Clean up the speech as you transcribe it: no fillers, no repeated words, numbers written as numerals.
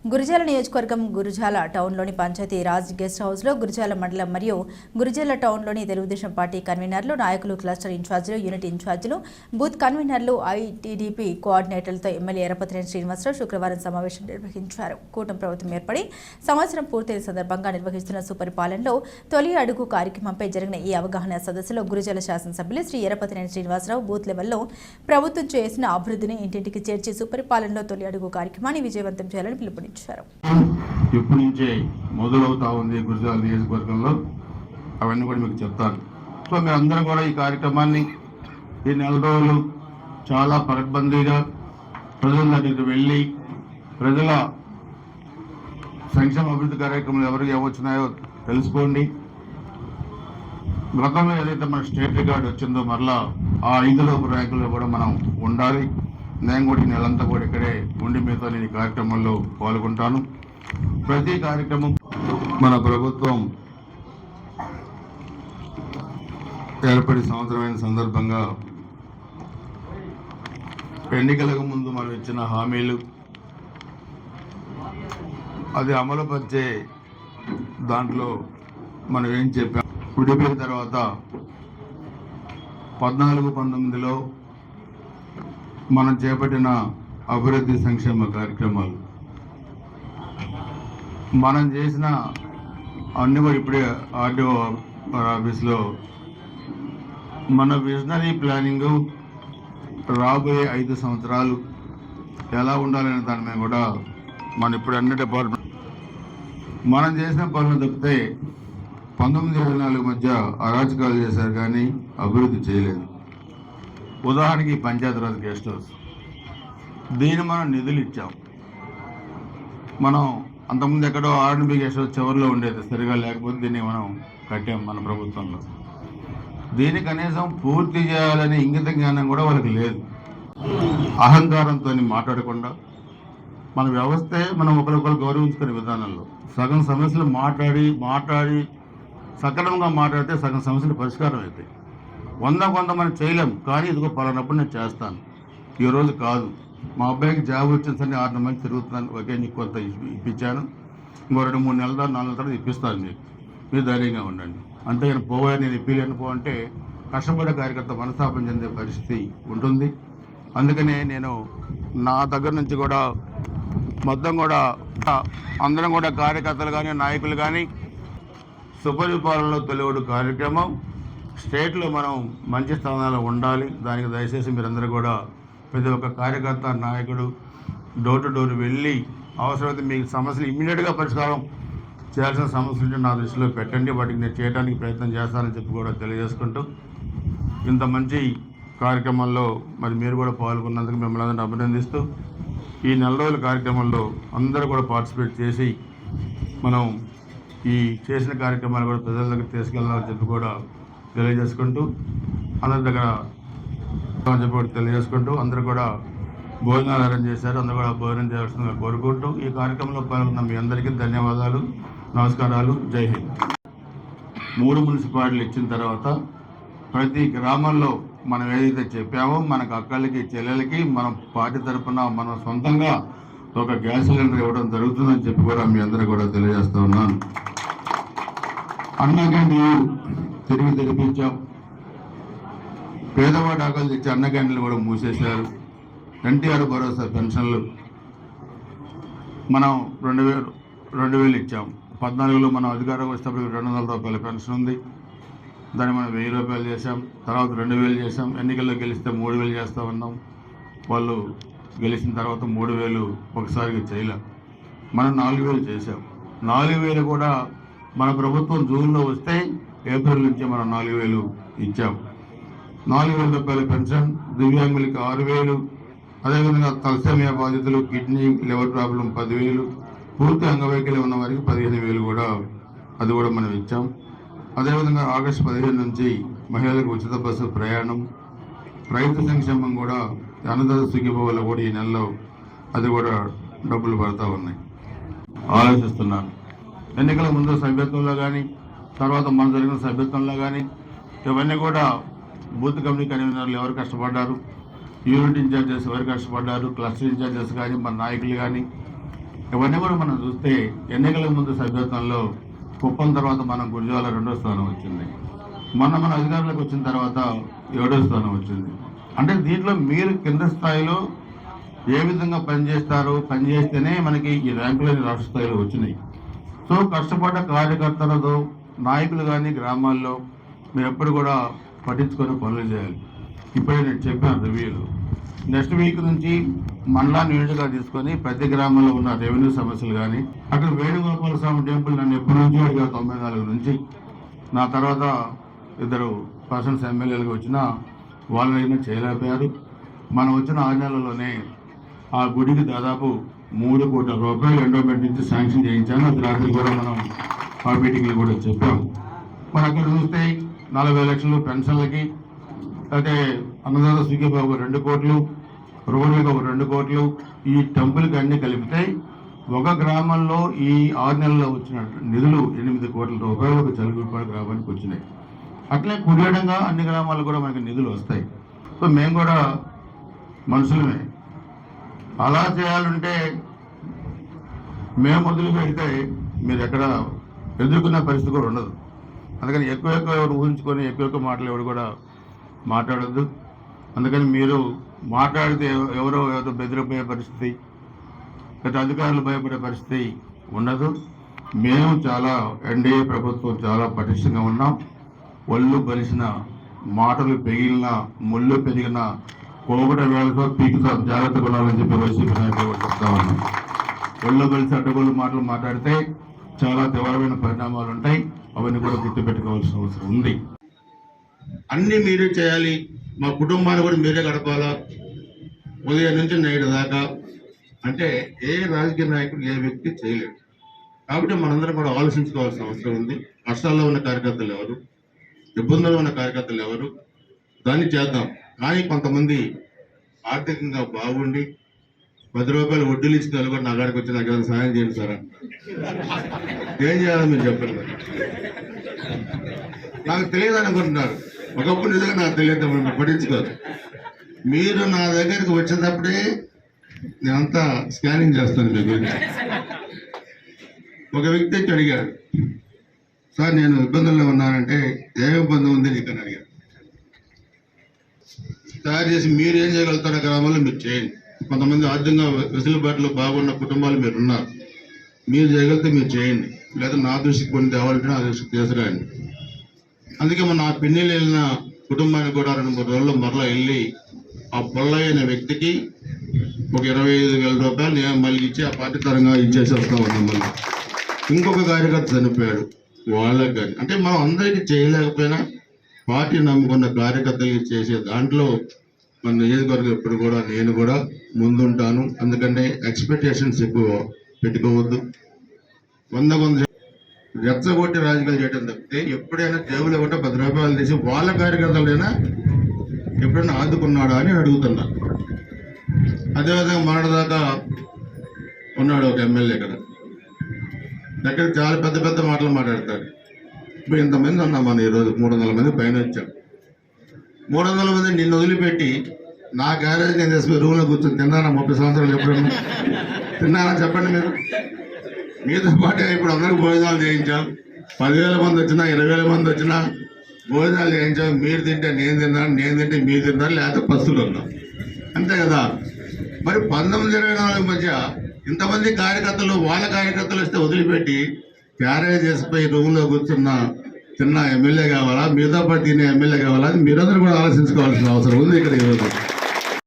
గురిజాల నియోజకవర్గం గురిజాల టౌన్లోని పంచాయతీ రాజ్ గెస్ట్ హౌస్లో గురిజాల మండలం మరియు గురిజాల టౌన్లోని తెలుగుదేశం పార్టీ కన్వీనర్లు, నాయకులు, క్లస్టర్ ఇన్ఛార్జీలు, యూనిట్ ఇన్ఛార్జీలు, బూత్ కన్వీనర్లు, ఐటీడీపీ కోఆర్డినేటర్లతో ఎమ్మెల్యే ఎర్రపతినేని శ్రీనివాసరావు శుక్రవారం సమావేశం నిర్వహించారు. కూటమి ప్రభుత్వం ఏర్పడి సంవత్సరం పూర్తయిన సందర్భంగా నిర్వహిస్తున్న సుపరిపాలనలో తొలి అడుగు కార్యక్రమంపై జరిగిన ఈ అవగాహన సదస్సులో గురిజాల శాసనసభ్యులు శ్రీ ఎర్రపతినేని శ్రీనివాసరావు బూత్ లెవెల్లో ప్రభుత్వం చేసిన అభివృద్ధిని ఇంటింటికి చేర్చి సుపరిపాలనలో తొలి అడుగు కార్యక్రమాన్ని విజయవంతం చేయాలని పిలుపునిచ్చారు. ఇప్పటి నుంచే మొదలవుతా ఉంది గురిజాల నియోజకవర్గంలో, అవన్నీ కూడా మీకు చెప్తాను. సో మీరు అందరూ కూడా ఈ కార్యక్రమాన్ని ఈ నెల రోజులు చాలా పకడ్బందీగా ప్రజల దగ్గరికి వెళ్ళి ప్రజల సంక్షేమ అభివృద్ధి కార్యక్రమాలు ఎవరికి ఏమొచ్చినాయో తెలుసుకోండి. గతంలో ఏదైతే మన స్టేట్ రికార్డు వచ్చిందో మరలా ఆ 5 లోపు ర్యాంకుల్లో కూడా మనం ఉండాలి. నేను కూడా ఈ నెలంతా కూడా ఇక్కడే ఉండి మీతో నేను ఈ కార్యక్రమంలో పాల్గొంటాను. ప్రతి కార్యక్రమం మన ప్రభుత్వం ఏర్పడి సంవత్సరమైన సందర్భంగా ఎన్నికలకు ముందు మనం ఇచ్చిన హామీలు అది అమలుపరిచే దాంట్లో మనం ఏం చెప్పాం. విడిపోయిన తర్వాత 14-19లో మనం చేపట్టిన అభివృద్ధి సంక్షేమ కార్యక్రమాలు మనం చేసిన అన్ని కూడా ఇప్పుడే ఆర్డీఓ ఆఫీస్లో మన విజనరీ ప్లానింగ్ రాబోయే 5 సంవత్సరాలు ఎలా ఉండాలనే దాని మీద కూడా మనం ఇప్పుడు అన్ని డిపార్ట్మెంట్ మనం చేసిన పనులు తప్పితే 19-24 మధ్య అరాచకాలు చేశారు కానీ అభివృద్ధి చేయలేదు. ఉదాహరణకి పంచాయతీరాజ్ గెస్ట్ హౌస్, దీన్ని మనం నిధులు ఇచ్చాం. మనం అంతకుముందు ఎక్కడో ఆర్ఎన్బి గెస్ట్ హౌస్ చివరిలో ఉండేది, సరిగా లేకపోతే దీన్ని మనం కట్టాం మన ప్రభుత్వంలో. దీన్ని కనీసం పూర్తి చేయాలనే ఇంగిత జ్ఞానం కూడా వాళ్ళకి లేదు. అహంకారంతో మాట్లాడకుండా మన వ్యవస్థే మనం ఒకరికొకరు గౌరవించుకునే విధానంలో సగం సమస్యలు మాట్లాడి సక్రమంగా మాట్లాడితే సగం సమస్యలు పరిష్కారం అవుతాయి. 100 మనం చేయలేం, కానీ ఇదిగో పలానప్పుడు నేను చేస్తాను, ఈరోజు కాదు. మా అబ్బాయికి జాబ్ వచ్చిందని 6 నెలల మంది తిరుగుతున్నాను, ఒకే నీకు కొంత ఇప్పించాను, ఇంకో 2-3 నెలల 4 నెలల తర్వాత ఇప్పిస్తాను, మీరు ధైర్యంగా ఉండండి. అంతే నేను పోయా, నేను ఇప్పిలేను పో అంటే కష్టపడే కార్యకర్త మనస్తాపం చెందే పరిస్థితి ఉంటుంది. అందుకనే నేను నా దగ్గర నుంచి కూడా మొత్తం కూడా అందరం కూడా కార్యకర్తలు కానీ నాయకులు కానీ సుపరిపాలనలో తొలివడు కార్యక్రమం స్టేట్లో మనం మంచి స్థానాల్లో ఉండాలి. దానికి దయచేసి మీరందరూ కూడా ప్రతి ఒక్క కార్యకర్త నాయకుడు డోర్ టు డోర్ వెళ్ళి అవసరమైతే మీకు సమస్యలు ఇమ్మీడియట్గా పరిష్కారం చేయాల్సిన సమస్యలు నా దృష్టిలో పెట్టండి, వాటికి నేను చేయడానికి ప్రయత్నం చేస్తానని చెప్పి కూడా తెలియజేసుకుంటూ, ఇంత మంచి కార్యక్రమంలో మరి మీరు కూడా పాల్గొన్నందుకు మిమ్మల్ని అందరినీ అభినందిస్తూ, ఈ నెల రోజుల కార్యక్రమంలో అందరూ కూడా పార్టిసిపేట్ చేసి మనం ఈ చేసిన కార్యక్రమాలు కూడా ప్రజల దగ్గర తీసుకెళ్దామని చెప్పి కూడా తెలియజేసుకుంటూ, అందరి దగ్గర చెప్పి కూడా తెలియజేసుకుంటూ, అందరూ కూడా భోజనాలు అరేంజ్ చేశారు, అందరూ కూడా భోజనం చేయాల్సిందిగా కోరుకుంటూ ఈ కార్యక్రమంలో పాల్గొన్న మీ అందరికీ ధన్యవాదాలు, నమస్కారాలు, జై హింద్. 3 మున్సిపాలిటీలు ఇచ్చిన తర్వాత ప్రతి గ్రామంలో మనం ఏదైతే చెప్పామో మనకు అక్కలకి చెల్లెలకి మనం పార్టీ తరఫున మనం సొంతంగా ఒక గ్యాస్ సిలిండర్ ఇవ్వడం జరుగుతుందని చెప్పి కూడా మీ అందరూ కూడా తెలియజేస్తూ ఉన్నాను. అన్న క్యాంటీన్లు తిరిగి తెరిపించాం. పేదవాడి ఆకలి తెచ్చి అన్న క్యాంటీన్లు కూడా మూసేశారు. ఎన్టీఆర్ భరోసా పెన్షన్లు మనం 2000 ఇచ్చాం. 14లో మనం అధికారం వచ్చేటప్పుడు 200 రూపాయల పెన్షన్ ఉంది, దాన్ని మనం 1000 రూపాయలు చేసాం. తర్వాత 2000 చేసాం. ఎన్నికల్లో గెలిస్తే 3000 చేస్తూ ఉన్నాం. వాళ్ళు గెలిచిన తర్వాత 3000 ఒకసారిగా చేయలేం, మనం 4000 చేసాం. 4000 కూడా మన ప్రభుత్వం జూన్లో వస్తే ఏప్రిల్ నుంచి మనం 4000 ఇచ్చాం. 4000 రూపాయల పెన్షన్, దివ్యాంగులకి 6000, అదేవిధంగా తలసేమియా బాధితులు, కిడ్నీ లివర్ ప్రాబ్లం 10,000, పూర్తి అంగవైకల్యం ఉన్న వారికి 15,000 కూడా అది కూడా మనం ఇచ్చాం. అదేవిధంగా ఆగస్టు 15 నుంచి మహిళలకు ఉచిత బస్సు ప్రయాణం, రైతు సంక్షేమం కూడా అన్నదాత సుఖీభవన్లో కూడా ఈ నెలలో అది కూడా డబ్బులు పడతా ఉన్నాయి. ఆలోచిస్తున్నాను ఎన్నికల ముందు సభ్యత్వంలో కానీ తర్వాత మన జరిగిన సభ్యత్వంలో కానీ ఇవన్నీ కూడా బూత్ కమిటీ కన్వీనర్లు ఎవరు కష్టపడ్డారు, యూనిట్ ఇన్ఛార్జెస్ ఎవరు కష్టపడ్డారు, క్లస్టర్ ఇన్ఛార్జెస్ కానీ మన నాయకులు కానీ ఇవన్నీ కూడా మనం చూస్తే ఎన్నికల ముందు సభ్యత్వంలో కుప్పం తర్వాత మనం గురజాల 2వ స్థానం వచ్చింది. మన అధికారులకు వచ్చిన తర్వాత 7వ స్థానం వచ్చింది. అంటే దీంట్లో మీరు కింద స్థాయిలో ఏ విధంగా పనిచేస్తారో పనిచేస్తేనే మనకి ఈ ర్యాంకులని రాష్ట్ర స్థాయిలో వచ్చినాయి. సో కష్టపడ్డ కార్యకర్తలతో నాయకులు కానీ గ్రామాల్లో మీరు ఎప్పుడు కూడా పట్టించుకొని పనులు చేయాలి. ఇప్పుడే నేను చెప్పాను రివ్యూలో. నెక్స్ట్ వీక్ నుంచి మండలాన్ని యూనిట్గా తీసుకొని ప్రతి గ్రామంలో ఉన్న రెవెన్యూ సమస్యలు కానీ అక్కడ వేణుగోపాల స్వామి టెంపుల్ నన్ను ఎప్పటి నుంచి అడిగారు 94 నుంచి. నా తర్వాత 2 పర్సన్స్ ఎమ్మెల్యేలుగా వచ్చినా వాళ్ళైనా చేయలేకపోయారు. మనం వచ్చిన 6 నెలల్లోనే ఆ గుడికి దాదాపు 3 కోట్ల రూపాయలు ఎండోమెంట్ నుంచి శాంక్షన్ చేయించాను. అది రాత్రి కూడా మనం ఆ మీటింగ్లో కూడా చెప్పాము. మరి అక్కడ చూస్తే 40 లక్షలు పెన్షన్లకి, అయితే అన్నదాత సుఖీబాబు 2 కోట్లు, రోడ్లకు 2 కోట్లు, ఈ టెంపుల్కి అన్ని కలిపితే ఒక గ్రామంలో ఈ 6 నెలల్లో వచ్చిన నిధులు 8 కోట్ల రూపాయలు ఒక చలుగుపాడు గ్రామానికి వచ్చినాయి. అట్లే కుడియడంగా అన్ని గ్రామాలకు కూడా మనకి నిధులు వస్తాయి. సో మేము కూడా మనుషులమే. అలా చేయాలంటే మేము మొదలు పెడితే మీరు ఎక్కడ ఎదుర్కొనే పరిస్థితి కూడా ఉండదు. అందుకని ఎక్కువ ఎవరు ఊహించుకొని ఎక్కువ మాటలు ఎవరు కూడా మాట్లాడద్దు. అందుకని మీరు మాట్లాడితే ఎవరో బెదిరిపోయే పరిస్థితి, గత అధికారులు భయపడే పరిస్థితి ఉండదు. మేము చాలా ఎన్డీఏ ప్రభుత్వం చాలా పటిష్టంగా ఉన్నాం. ఒళ్ళు బలిసిన మాటలు పెగిలిన ముళ్ళు పెరిగిన కోబట వేళతో పీకుతా జాగ్రత్త కొనాలని చెప్పి వైసీపీ నాయకులు చెప్తా ఉన్నాం. ఒళ్ళు బలిసి అడ్డగోళ్ళు మాటలు మాట్లాడితే చాలా తీవ్రమైన పరిణామాలు ఉంటాయి. అవన్నీ కూడా గుర్తుపెట్టుకోవాల్సిన అవసరం ఉంది. అన్నీ మీరే చేయాలి, మా కుటుంబాన్ని కూడా మీరే గడపాలా ఉదయం నుంచి నైట్ దాకా అంటే ఏ రాజకీయ నాయకుడు ఏ వ్యక్తి చేయలేడు. కాబట్టి మనందరం కూడా ఆలోచించుకోవాల్సిన అవసరం ఉంది. కష్టాల్లో ఉన్న కార్యకర్తలు ఎవరు, ఇబ్బందుల్లో ఉన్న కార్యకర్తలు ఎవరు, దాన్ని చేద్దాం. కానీ కొంతమంది ఆర్థికంగా బాగుండి 10 రూపాయలు వడ్డీలు ఇచ్చిన వాళ్ళు కూడా నా కాడికి వచ్చి నాకు ఏదైనా సహాయం చేయండి సార్ అంట. ఏం చేయాలో మీరు చెప్పండి. నాకు తెలియదు అనుకుంటున్నారు. ఒకప్పుడు నిజంగా నాకు తెలియదు, పట్టించుకోరు. మీరు నా దగ్గరికి వచ్చేటప్పుడే నేనంతా స్కానింగ్ చేస్తాను మీ గురించి. ఒక వ్యక్తి వచ్చి అడిగాడు, సార్ నేను ఇబ్బందుల్లో ఉన్నానంటే ఏ ఇబ్బంది ఉంది నీకు అని అడిగాడు. తయారు చేసి మీరు ఏం చేయగలుగుతారో గ్రామాల్లో మీరు చేయండి. కొంతమంది ఆర్థికంగా వెసులుబాటులో బాగున్న కుటుంబాలు మీరు ఉన్నారు, మీరు చేయగలిగితే మీరు చేయండి. లేదా నా దృష్టికి కొన్ని తేవాలంటే నా దృష్టికి తీసుకురండి. అందుకే మన ఆ పిన్నెలు వెళ్ళిన కుటుంబానికి కూడా 2-3 రోజుల్లో మరలా వెళ్ళి ఆ పొల్లయ్య అనే వ్యక్తికి ఒక 25,000 రూపాయలు నేను మళ్ళీ ఇచ్చి ఆ పార్టీ తరంగా ఇచ్చేసి వస్తా ఉన్నాం. మళ్ళీ ఇంకొక కార్యకర్త చనిపోయాడు, వాళ్ళకి కానీ అంటే మనం అందరికీ చేయలేకపోయినా పార్టీ నమ్ముకున్న కార్యకర్తలు చేసే దాంట్లో మన నియోజకవర్గం ఎప్పుడు కూడా నేను కూడా ముందుంటాను. అందుకంటే ఎక్స్పెక్టేషన్స్ ఎక్కువ పెట్టుకోవద్దు. 100 రెచ్చగొట్టి రాజకీయాలు చేయడం తప్పితే ఎప్పుడైనా జేబులు ఇవ్వటం 10 రూపాయలు తీసి వాళ్ళ కార్యకర్తలైనా ఎప్పుడైనా ఆదుకున్నాడా అని అడుగుతున్నా. అదేవిధంగా మొన్నటిదాకా ఉన్నాడు ఒక ఎమ్మెల్యే కదా, దగ్గర చాలా పెద్ద పెద్ద మాటలు మాట్లాడతారు. ఇప్పుడు ఇంతమంది ఉన్నాం మనం ఈరోజు 300 మంది పైన వచ్చాం. 300 మంది నిన్ను వదిలిపెట్టి నా గ్యారేజ్ నేను తీసుకుని రూమ్లో కూర్చొని తిన్నానా? 30 సంవత్సరాలు ఎప్పుడన్నా తిన్నానా చెప్పండి మీరు? మీతో పాటే ఇప్పుడు అందరికి భోజనాలు చేయించాం. 10,000 మంది వచ్చినా 20,000 మంది వచ్చినా భోజనాలు చేయించాం. మీరు తింటే నేను తిన్నాను, నేను తింటే మీరు తిన్నారు, లేకపోతే పస్తులు ఉన్నాం, అంతే కదా. మరి 19-24 మధ్య ఇంతమంది కార్యకర్తలు వాళ్ళ కార్యకర్తలు వస్తే వదిలిపెట్టి క్యారేజ్ చేసిపోయి రూమ్లో కూర్చున్న చిన్న ఎమ్మెల్యే కావాలా, మీతో పాటు తినే ఎమ్మెల్యే కావాలా అని మీరందరూ కూడా ఆలోచించుకోవాల్సిన అవసరం ఉంది ఇక్కడ ఈరోజు.